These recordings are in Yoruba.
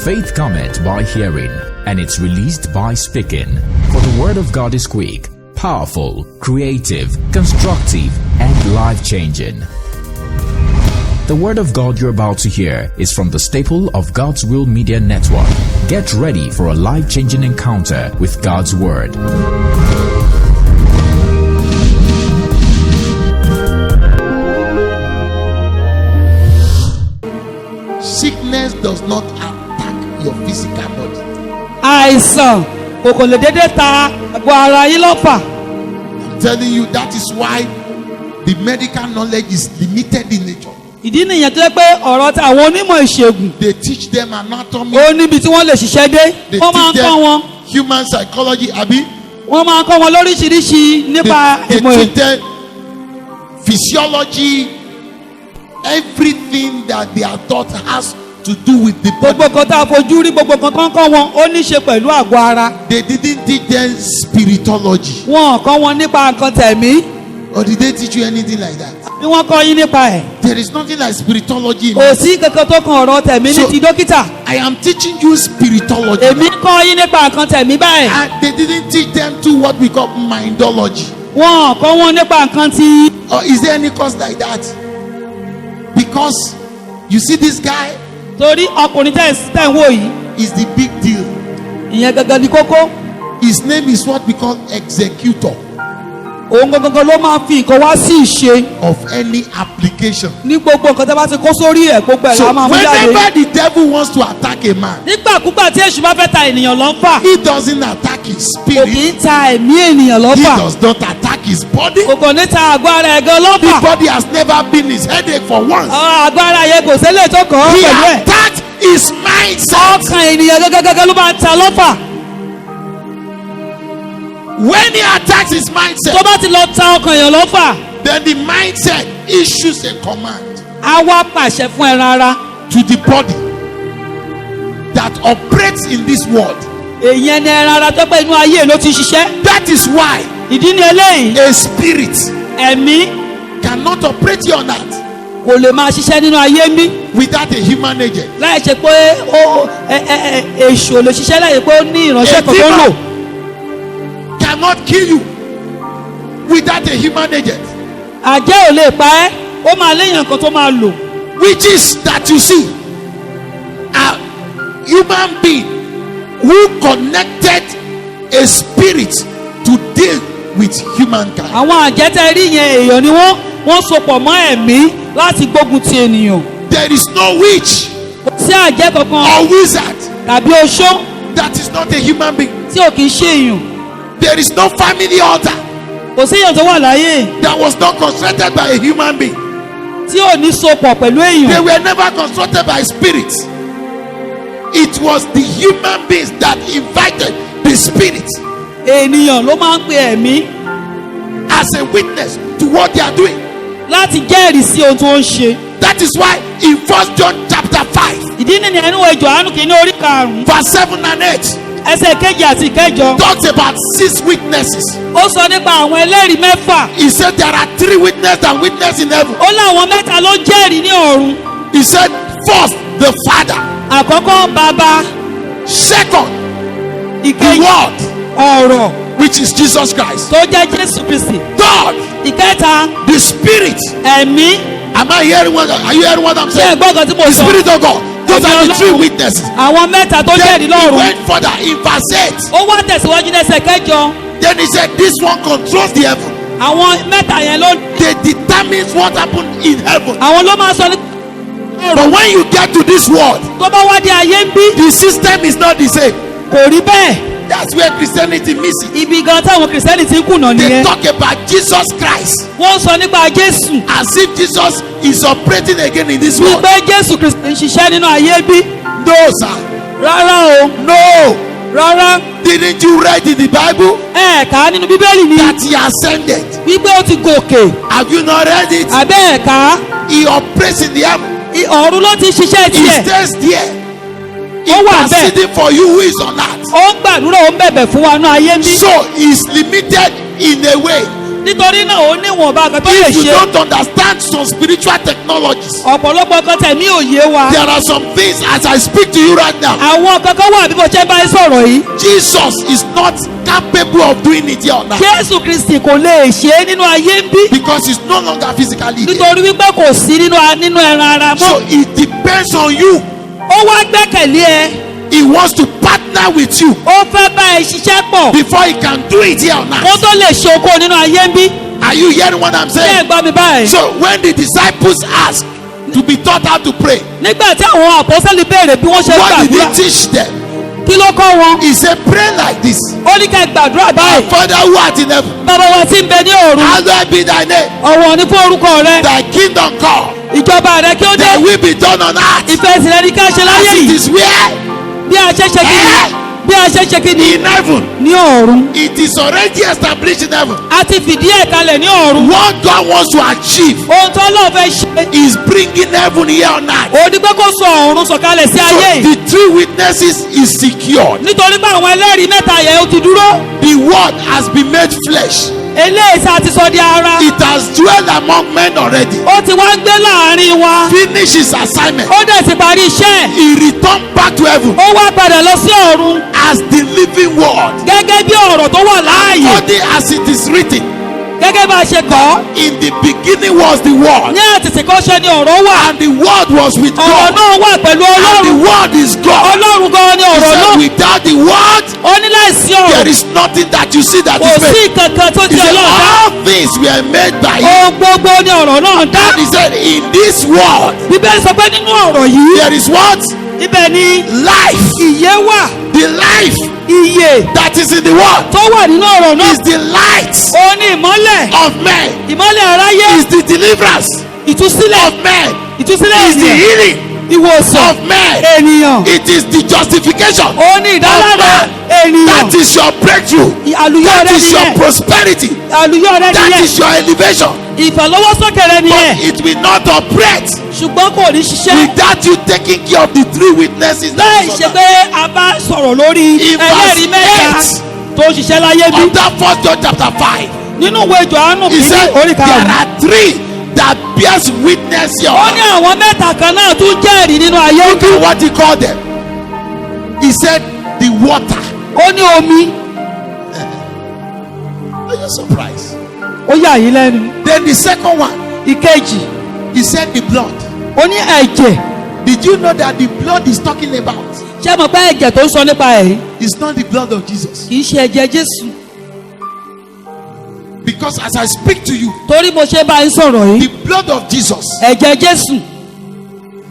Faith cometh by hearing, and it's released by speaking. For the word of God is quick, powerful, creative, constructive, and life-changing. The word of God you're about to hear is from the staple of God's Will Media Network. Get ready for a life-changing encounter with God's word. Sickness does not attack your physical body. Àìsàn kò lè dédé ta àgọ́ ara yín lọ́fà. I'm telling you, that is why the medical knowledge is limited in nature. Ìdí nìyẹn tó yẹ pé ọ̀rọ̀ tí àwọn onímọ̀ ìṣègùn They teach them anatomy. ó níbi tí wọ́n lè ṣiṣẹ́ dé. They Wọ́n máa ń teach kọ́ wọn. them human psychology, Abi. Wọ́n máa ń kọ́ wọn lóríṣiríṣi nípa They ìmọ̀ teach them physiology. Everything that they are taught has to do with the body. gbogbo kan tá a fojú rí gbogbo kan tó ń kọ́ wọn ó ní ṣe pẹ̀lú àgọ́ ara. They didn't teach them spiritology. Wọn ò kọ́ wọn nípa nǹkan tẹ̀mí. Or did they teach you anything like that? Bí wọ́n kọ́ yín nípa ẹ̀. There is nothing like spiritology. Kò sí kankan tó kan ọ̀rọ̀ tẹ̀mí ní ti dókítà. I am teaching you spiritology. Èmi kọ́ yín nípa nǹkan tẹ̀mí báyìí. And they didn't teach them to what we call mindology. Wọn ò kọ́ wọn nípa nǹkan tí. Or is there any course like that? Because you see this guy Torí ọkùnrin tẹ̀ ń wò yìí. is the big deal. Ìyẹn gangan ni kókó. His name is what we call executor Òun gangan ló máa fi nǹkan wá sí ìṣe. of any application. Ní gbogbo nǹkan tẹ́ bá ti kó sórí ẹ̀ gbogbo ẹ̀ So la máa mú jáde. whenever the devil wants to attack a man, Nígbàkúgbà tí èṣù bá fẹ́ ta ènìyàn lọ́fà. he doesn't attack his Kò kì spirit. í ta ẹ̀mí ènìyàn He lọ́fà. does not attack his body. Kò kàn ní ta àgọ́ ara ẹ̀ gan His lọ́fà. body has never been his headache for once. Àgọ́ ara yẹn kò sílẹ̀ tó kàn án He pẹ̀lú ẹ̀. attacked his mindset. Ọkàn ènìyàn gangan ló máa ń ta lọ́fà. When he attacks his Tó mindset, bá ti lọ ta ọkàn èèyàn lọ́fà, then the mindset issues a command á wá pàṣẹ fún ẹran ara. to the body that operates in this world. Èèyàn ni ẹran ara tó pé inú ayé ló ti ṣiṣẹ́. That is why Ìdí ni eléyìí. a spirit Ẹ̀mí cannot operate here on earth kò lè máa ṣiṣẹ́ nínú ayé mi. without a human agent. Láì ṣe pé èṣù ò lè ṣiṣẹ́ láì ṣe pé ó ní ìránṣẹ́ kan tó lò. Cannot kill you without a human agent. Àjẹ́ ò lè pa ẹ́, ó máa léèyàn kan tó máa lò. Witches that you see are human beings who connected a spirit to deal with humankind. Àwọn àjẹ́ tẹ́ rí yẹn èèyàn ni wọ́n sopọ̀ mọ́ ẹ̀mí láti gbógun ti ènìyàn. There is no witch Kò sí àjẹ́ kankan or wizard tàbí oṣó that is not a human being. tí ò kì í ṣe èèyàn. There is no family altar Kò sí èèyàn tó wà láyé that was not constructed by a human being. tí ò ní sopọ̀ pẹ̀lú They èèyàn. were never constructed by spirits. It was the human beings that invited the spirit Ènìyàn ló máa ń pe ẹ̀mí as a witness to what they are doing. láti jẹ́rìí sí ohun tó ń ṣe. That is why in 1 John chapter 5 Ìdí nìyẹn nínú ìwé Jòhánù kìíní orí 5 verse 7 and 8 ẹsẹ̀ kejì àti ìkẹjọ. talks about 6 witnesses. Ó sọ nípa àwọn ẹlẹ́rìí mẹ́fà. He said there are 3 witnesses and witnesses in heaven. Ó láwọn mẹ́ta ló jẹ́rìí ní ọ̀run. He said first the Father, Àkọ́kọ́ bàbá, second the ìkejì Word, ọ̀rọ̀ which is Jesus Christ, tó jẹ́ Jésù Kristi, third ìkẹta the Spirit. ẹ̀mí. Am I hearing what? Are you hearing what I'm Ṣé saying? ẹ̀gbọ́n kan tí mo The sọ? Spirit of God. Those are the 3 witnesses. Àwọn mẹ́ta tó Then jẹ́rìí he lọ́run. went further in verse 8. Ó wá tẹ̀síwájú lẹ́sẹ̀ kẹjọ. Then he said, this one controls the heaven. Àwọn mẹ́ta yẹn ló They determine what happened in heaven. àwọn ló máa sọ ní. But when you get to this world, Tó bá wá dé ayé ń bí, the system is not the same. kò rí bẹ́ẹ̀. That's where Christianity misses. Ibi gan táwọn kìrìsìtẹ́nì ti ń kùnà They nìyẹn. talk about Jesus Christ Wọ́n sọ nípa Jésù. as if Jesus is operating again in this world. Wípé Jésù Kristi ń ṣiṣẹ́ nínú ayé bí. No, sir. Rárá o, No. rárá. Didn't you read in the Bible Ẹ̀ẹ̀ka nínú Bíbélì ni that he ascended? wípé ó ti gòkè. Have you not read it? Àbẹ́ ẹ̀ka He operates in the heaven. ọ̀run ló ti ṣiṣẹ́ He tiẹ̀. stays there. Ó wà bẹ́ẹ̀. Interceding for you who is on earth. Ó ń gbàdúrà ó ń bẹ̀bẹ̀ fún wa nínú ayé ń bí. So he is limited in a way nítorí náà ó níwọ̀nba kan tó lè If you ṣe. don't understand some spiritual technologies, ọ̀pọ̀lọpọ̀ kan tẹ̀mí òye wa. there are some things as I speak to you right now. àwọn kankan wà bí mo ṣe bá yín sọ̀rọ̀ yìí. Jesus is not capable of doing it here on earth Jésù Kristi kò lè ṣe é nínú ayé ń bí. because he's no longer physically here. nítorí wípé kò sí nínú ẹran ara So mọ́. it depends on you. ó wá gbẹ́kẹ̀lé ẹ. He wants to partner with you ó fẹ́ bá ẹ ṣiṣẹ́ pọ̀. before he can do it here on kó earth. tó lè ṣe okòó nínú ayé ń bí. Are you hearing what I'm ṣé ẹ saying? gbọ́ mi báyìí. So when the disciples asked to be taught how to pray, nígbà tí àwọn àpọ́sẹ́lì béèrè bí wọ́n ṣe ń what did gbàdúrà, he teach them? kí ló kọ́ wọn? He said, pray like this. ó ní ká gbàdúrà Our báyìí. Father who art in heaven, bàbá wa tí ń bẹ ní ọ̀run, hallowed be thy name. ọ̀wọ̀ ní fún orúkọ rẹ. Thy kingdom come. ìjọba rẹ kí ó dé. Thy will be done on earth ìfẹ́ ìsìlẹ̀ ní ká ṣe láyé as it yìí. is where? bí a ṣe ṣe kí ni? bí a ṣe ṣe kí ni? In heaven. ní ọ̀run. It is already established in heaven. a ti fìdí ẹ̀ kalẹ̀ ní ọ̀run. What God wants to achieve ohun tó lọ́ọ̀ fẹ́ ṣe. is bringing heaven here on earth. ó ní pé kó sọ ọ̀run sọ̀kalẹ̀ sí ayé So yìí. the three witnesses is secured. nítorí pé àwọn ẹlẹ́rìí mẹ́ta yẹn ó ti dúró. The word has been made flesh. eléyìí sá ti sọ di ara. It has dwelled among men already. ó ti wá ń gbé láàrin wa. Finish his assignment. ó dẹ̀ ti parí iṣẹ́. He returned back to heaven ó wá padà lọ sí ọ̀run. as the living word. gẹ́gẹ́ bí ọ̀rọ̀ tó wà láàyè. According as it is written, gẹ́gẹ́ bá a ṣe kọ́. in the beginning was the word, ní àtìsíkọ́ṣe ni ọ̀rọ̀ wà. and the word was with ọ̀rọ̀ God, náà wà pẹ̀lú and ọlọ́run. the word is God. ọlọ́run gan ni He ọ̀rọ̀ said, náà. without the word, ó ní láìsí there ọ̀rọ̀. is nothing that you see that kò is sí made. kankan tó He ti said, ọlọ́run dá. all things were made by him. ohun gbogbo ni ọ̀rọ̀ náà dá. And he said, in this word, bíbélì sọ pé nínú ọ̀rọ̀ yìí. there is what? ibẹ̀ ni Life. ìyè wà. The life ìyè that is in the word tó wà nínú ọ̀rọ̀ náà. is the light ó ní ìmọ́lẹ̀. of men, ìmọ́lẹ̀ aráyé. is the deliverance ìtúsílẹ̀. of men, ìtúsílẹ̀ is the ènìyàn. healing ìwòsàn of men. ènìyàn. It is the justification ó ní ìdáláre ènìyàn. that is your breakthrough. àlùyọ That rẹ is your nìyẹn. prosperity. àlùyọ rẹ That nìyẹn. is your elevation. ìfọ̀lọ́wọ́sókè rẹ nìyẹn. But it will not operate ṣùgbọ́n kò ní ṣiṣẹ́. without you taking care of the three witnesses that láì is ṣe on pé a bá sọ̀rọ̀ lórí In ẹlẹ́rìí verse mẹ́ta 8. tó ń ṣiṣẹ́ láyé bí. under 1 John chapter 5. nínú ìwé Jòhánù He kìíní said orí there karùn-ún. are three that bears witness here. ó ní àwọn mẹ́ta kan náà tún jẹ́rìí nínú ayé Look bí. at what he called them. He said the water. ó ní omi. Are you surprised? ó yà yín lẹ́nu. Then the second one, ìkejì he said the blood. ó ní ẹ̀jẹ̀. Did you know that the blood is talking about ṣé mo pé ẹ̀jẹ̀ tó ń sọ nípa ẹ̀ is not the blood of Jesus? kì í ṣe ẹ̀jẹ̀ Jésù. Because as I speak to you, torí mo ṣe bá ń sọ̀rọ̀ the yìí blood of Jesus ẹ̀jẹ̀ Jésù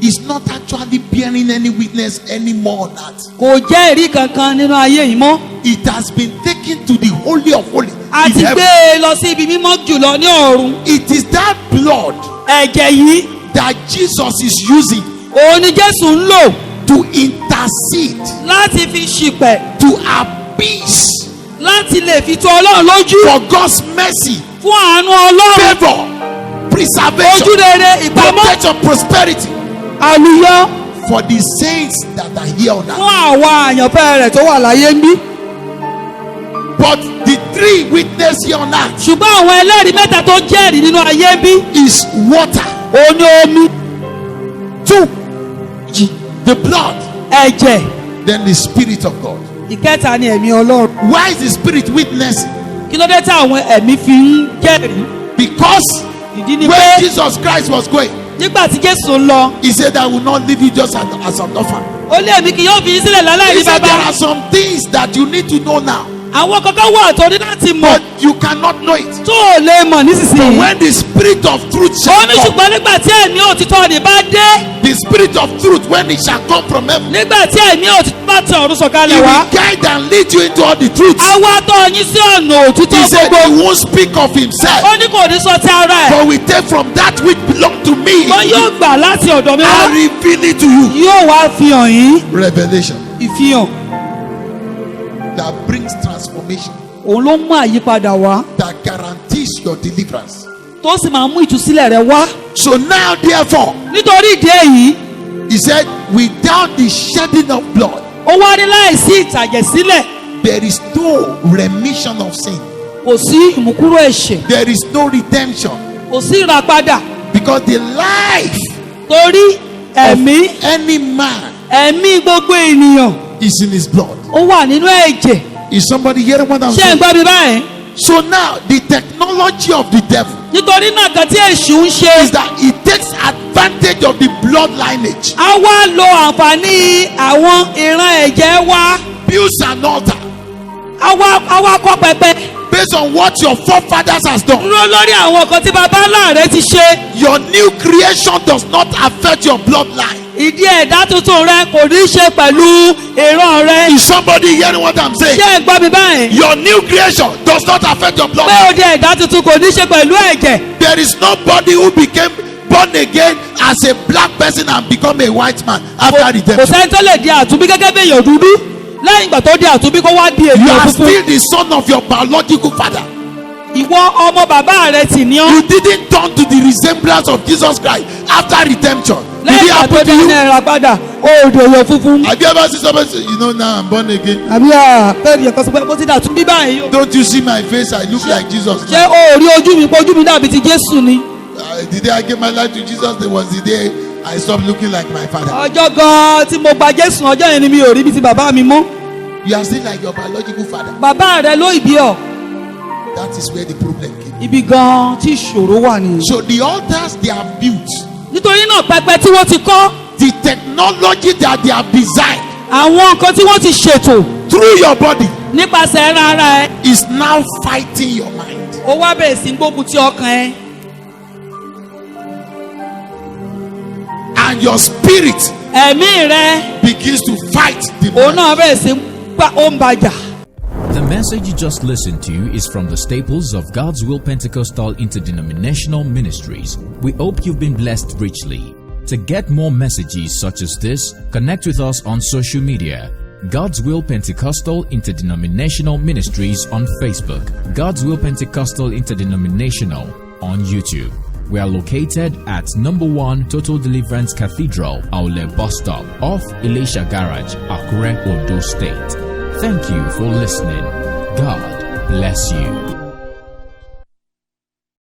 is not actually bearing any witness anymore on that. kò jẹ́ ẹ̀rí kankan nínú ayé yìí mọ́. It has been taken to the holy of holies. a in ti heaven. gbé e lọ sí ibi mímọ́ jùlọ ní ọ̀run. It is that blood ẹ̀jẹ̀ yìí that Jesus is using òun ni Jésù ń lò to intercede, láti fi ṣìpẹ̀, to appease láti lè fi tó Ọlọ́run lójú for God's mercy, fún àánú Ọlọ́run, favor, ojú preservation, rere, ìpamọ́, protection, prosperity àlùyọ for the saints that are here on fún earth. àwa àyànfẹ́ rẹ̀ tó wà láyé ń bí. But the three witness here on earth ṣùgbọ́n àwọn ẹlẹ́rìí mẹ́ta tó jẹ́rìí nínú ayé ń bí is water, òun ni omi, two, the blood, ẹ̀jẹ̀, then the Spirit of God. ìkẹta ni ẹ̀mí Ọlọ́run. Why is the Spirit witnessing? kí ló dé tí àwọn ẹ̀mí fi ń jẹ́rìí? Because ìdí ni when pé Jesus Christ was going, nígbà tí Jésù ń lọ he said, I will not leave you just as an orphan. ó lé èmi kì yóò fi yín sílẹ̀ láláì He ní said, there bàbá. are some things that you need to know now, àwọn kankan wà tó ní láti mọ̀ but you cannot know it. tó ò lè mọ̀ nísinsìnyí. When the Spirit of truth ó shall ní come, ṣùgbọ́n nígbà tí ẹ̀mí òtítọ́ ni bá dé, the Spirit of truth, when it shall come from heaven, nígbà tí ẹ̀mí òtítọ́ bá ti ọ̀run he sọ̀kalẹ̀ wá, will guide and lead you into all the truth. á wá tọ́ yín sí ọ̀nà He òtítọ́ said, gbogbo. he won't speak of himself, ó ní kò ní sọ ti ara ẹ̀, but we take from that which belongs to me wọ́n yóò gbà láti ọ̀dọ̀ mi wá, and reveal it to you. yóò wá fi hàn yín. Revelation ìfihàn that brings transformation, òun ló mú àyípadà wá, that guarantees your deliverance. tó sì máa mú ìtúsílẹ̀ rẹ wá. So now, therefore, nítorí ìdí èyí, he said, without the shedding of blood, ó wá ní láìsí ìtàjẹ̀sílẹ̀, there is no remission of sin. kò sí ìmúkúrò ẹ̀ṣẹ̀, There is no redemption. kò sí ìràpadà. Because the life Torí ẹ̀mí of any man ẹ̀mí gbogbo ènìyàn is in his blood. ó wà nínú ẹ̀jẹ̀. Is somebody hearing what I'm Ṣé ẹ̀ ń saying? gbọ́ mi báyìí? So now the technology of the devil Nítorí náà kan tí èṣù ń ṣe, is that he takes advantage of the blood lineage, a wá lo àǹfààní àwọn ìran ẹ̀jẹ̀ wa, builds an altar a wá kọ́ pẹpẹ based on what your forefathers has done. dúró lórí àwọn nǹkan tí baba ńlá rẹ ti ṣe. Your new creation does not affect your bloodline. Ìdí ẹ̀dá tuntun rẹ kò ní í ṣe pẹ̀lú ìran rẹ. Is somebody hearing what I'm saying? Ṣé ẹ̀ ń gbọ́ mi báyìí? Your new creation does not affect your Pé bloodline. òde ẹ̀dá tuntun kò ní í ṣe pẹ̀lú ẹ̀jẹ̀. There is nobody who became born again as a black person and become a white man after Kò redemption. sẹ́ni tó lè di àtúnbí gẹ́gẹ́ bí èèyàn dúdú lẹ́yìn ìgbà tó di àtúnbí kó wá di You èèyàn are funfun. still the son of your biological father. Ìwọ ọmọ bàbá rẹ sì ní ọ́. You didn't turn to the resemblance of Jesus Christ after redemption. Did Lẹ́yìn it ìgbà tó happen to di you? ẹ̀rọ padà ó di èèyàn funfun. Have you ever seen somebody say, you know, now I'm born again? Àbí bẹ́ẹ̀ni ẹ̀kọ́ sọ pé mo ti dà tún bí báyìí o. Don't you see my face? I look like Jesus. Ṣé o rí ojú mi pé ojú mi dàbí ti Jésù ni? The day I gave my life to Jesus, there was the day I stopped looking like my father. Ọjọ́ gan-an tí mo gba Jésù ọjọ́ yẹn ni mi ò rí bí ti bàbá mi mọ́. You are still like your biological father. Bàbá rẹ ló ìbí ọ. That is where the problem came. Ibi gan-an tí ìṣòro wà nìyẹn. So the altars they are built, Nítorí náà pẹpẹ tí wọ́n ti kọ́, the technology that they have designed àwọn nǹkan tí wọ́n ti ṣètò through your body nípasẹ̀ ẹran ara ẹ, is now fighting your mind. ó wá bẹ̀rẹ̀ sí gbógun ti ọkàn ẹ. And your spirit Ẹ̀mí rẹ begins to fight the òun mind. náà bẹ̀rẹ̀ sí ó ń bàjà. The message you just listened to is from the staples of God's Will Pentecostal Interdenominational Ministries. We hope you've been blessed richly. To get more messages such as this, connect with us on social media. God's Will Pentecostal Interdenominational Ministries on Facebook. God's Will Pentecostal Interdenominational on YouTube. We are located at number 1 Total Deliverance Cathedral, Aule Bus Stop, off Elisha Garage, Akure, Ondo State. Thank you for listening. God bless you.